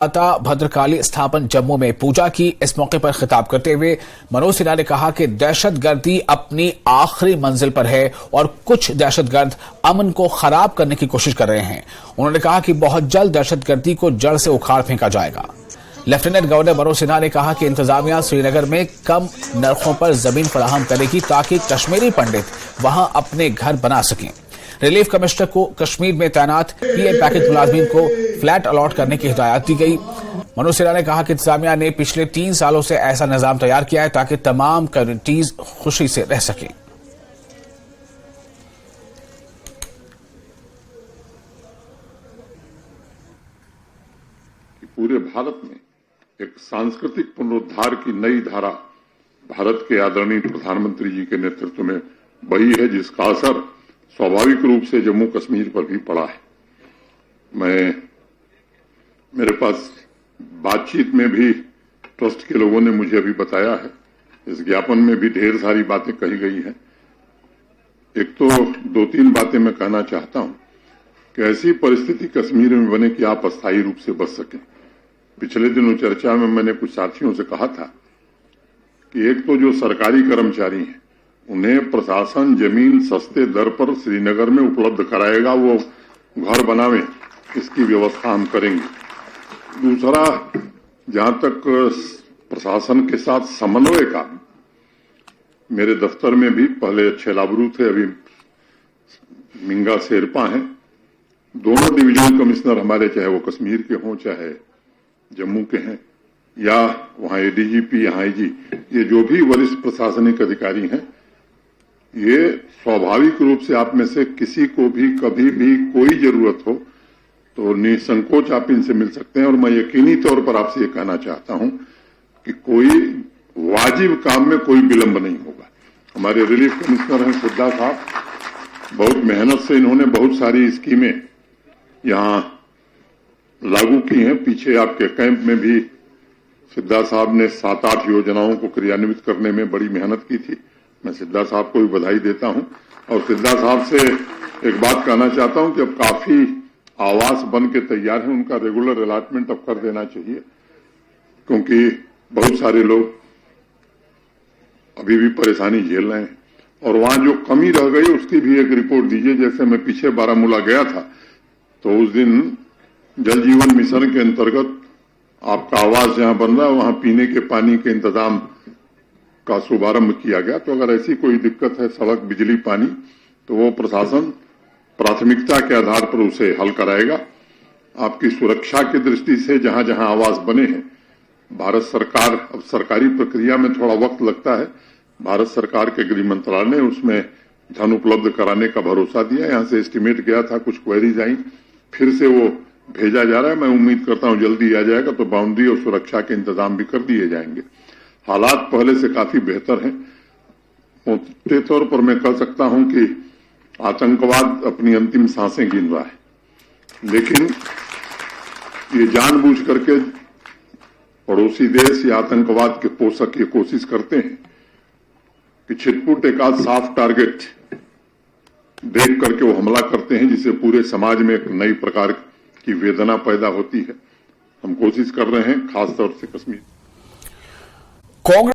माता भद्रकाली स्थापन जम्मू में पूजा की। इस मौके पर खिताब करते हुए मनोज सिन्हा ने कहा कि दहशतगर्दी अपनी आखिरी मंजिल पर है और कुछ दहशतगर्द अमन को खराब करने की कोशिश कर रहे हैं। उन्होंने कहा कि बहुत जल्द दहशतगर्दी को जड़ से उखाड़ फेंका जाएगा। लेफ्टिनेंट गवर्नर मनोज सिन्हा ने कहा कि इंतजामिया श्रीनगर में कम नरखों पर जमीन फराहम करेगी ताकि कश्मीरी पंडित वहां अपने घर बना सकें। रिलीफ कमिश्नर को कश्मीर में तैनात पीएम पैकेज मुलाजमीन को फ्लैट अलॉट करने की हिदायत दी गई। मनोज सिन्हा ने कहा कि इंतजामिया ने पिछले 3 सालों से ऐसा निजाम तैयार किया है ताकि तमाम कम्युनिटीज खुशी से रह सकें। पूरे भारत में एक सांस्कृतिक पुनरुद्धार की नई धारा भारत के आदरणीय प्रधानमंत्री जी के नेतृत्व में बही है, जिसका असर स्वाभाविक रूप से जम्मू कश्मीर पर भी पड़ा है। मेरे पास बातचीत में भी ट्रस्ट के लोगों ने मुझे अभी बताया है, इस ज्ञापन में भी ढेर सारी बातें कही गई हैं। एक तो 2-3 बातें मैं कहना चाहता हूं कि ऐसी परिस्थिति कश्मीर में बने कि आप अस्थायी रूप से बच सकें। पिछले दिनों चर्चा में मैंने कुछ साथियों से कहा था कि एक तो जो सरकारी कर्मचारी हैं उन्हें प्रशासन जमीन सस्ते दर पर श्रीनगर में उपलब्ध कराएगा, वो घर बनावे, इसकी व्यवस्था हम करेंगे। दूसरा, जहां तक प्रशासन के साथ समन्वय का, मेरे दफ्तर में भी पहले अच्छे लाबरू थे, अभी मिंगा शेरपा हैं। दोनों डिवीजन कमिश्नर हमारे, चाहे वो कश्मीर के हों चाहे जम्मू के हैं, या वहां एडीजीपी, यहाँ आईजी, ये जो भी वरिष्ठ प्रशासनिक अधिकारी हैं, ये स्वाभाविक रूप से आप में से किसी को भी कभी भी कोई जरूरत हो तो निसंकोच आप इनसे मिल सकते हैं। और मैं यकीनी तौर पर आपसे ये कहना चाहता हूं कि कोई वाजिब काम में कोई विलंब नहीं होगा। हमारे रिलीफ कमिश्नर हैं सिद्धा साहब, बहुत मेहनत से इन्होंने बहुत सारी स्कीमें यहां लागू की हैं। पीछे आपके कैंप में भी सिद्धा साहब ने 7-8 योजनाओं को क्रियान्वित करने में बड़ी मेहनत की थी। मैं सिद्धा साहब को भी बधाई देता हूं और सिद्धा साहब से एक बात कहना चाहता हूं कि अब काफी आवास बन के तैयार है, उनका रेगुलर अलॉटमेंट अब कर देना चाहिए, क्योंकि बहुत सारे लोग अभी भी परेशानी झेल रहे हैं। और वहां जो कमी रह गई उसकी भी एक रिपोर्ट दीजिए। जैसे मैं पीछे बारामूला गया था तो उस दिन जल जीवन मिशन के अंतर्गत आपका आवास जहां बन रहा है वहां पीने के पानी के इंतजाम का शुभारंभ किया गया। तो अगर ऐसी कोई दिक्कत है, सड़क, बिजली, पानी, तो वो प्रशासन प्राथमिकता के आधार पर उसे हल कराएगा। आपकी सुरक्षा की दृष्टि से जहां जहां आवास बने हैं, भारत सरकार, अब सरकारी प्रक्रिया में थोड़ा वक्त लगता है, भारत सरकार के गृह मंत्रालय ने उसमें धन उपलब्ध कराने का भरोसा दिया। यहां से एस्टीमेट गया था, कुछ क्वेरीज आई, फिर से वो भेजा जा रहा है। मैं उम्मीद करता हूं जल्दी आ जाएगा, तो बाउंड्री और सुरक्षा के इंतजाम भी कर दिए जाएंगे। हालात पहले से काफी बेहतर हैं। मोटे तौर पर मैं कह सकता हूं कि आतंकवाद अपनी अंतिम सांसें गिन रहा है, लेकिन ये जानबूझ करके पड़ोसी देश या आतंकवाद के पोषक ये कोशिश करते हैं कि छिटपुट एक आध साफ टारगेट देख करके वो हमला करते हैं, जिससे पूरे समाज में एक नई प्रकार की वेदना पैदा होती है। हम कोशिश कर रहे हैं, खासतौर से कश्मीर।